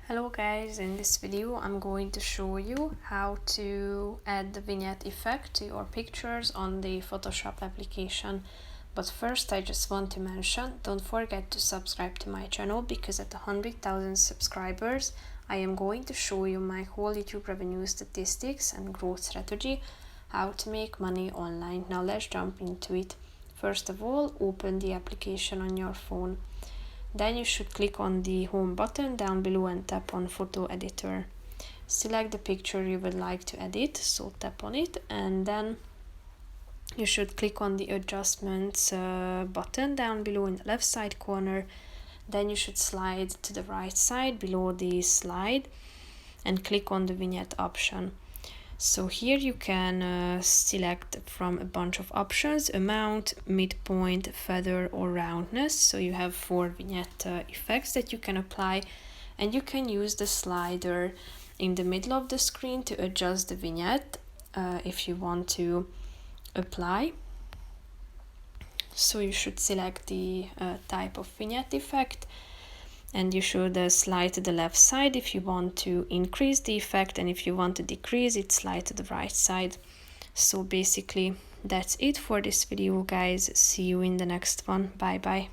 Hello guys, in this video I'm going to show you how to add the vignette effect to your pictures on the Photoshop application. But first I just want to mention, don't forget to subscribe to my channel, because at 100,000 subscribers I am going to show you my whole YouTube revenue statistics and growth strategy, how to make money online. Now let's jump into it. First of all, open the application on your phone. Then you should click on the home button down below and tap on photo editor. Select the picture you would like to edit, so tap on it, and then you should click on the adjustments button down below in the left side corner. Then you should slide to the right side below the slide and click on the vignette option. So here you can select from a bunch of options: amount, midpoint, feather or roundness. So you have 4 vignette effects that you can apply, and you can use the slider in the middle of the screen to adjust the vignette if you want to apply. So you should select the type of vignette effect, and you should slide to the left side if you want to increase the effect, and if you want to decrease it, slide to the right side. So basically that's it for this video, guys. See you in the next one. Bye bye.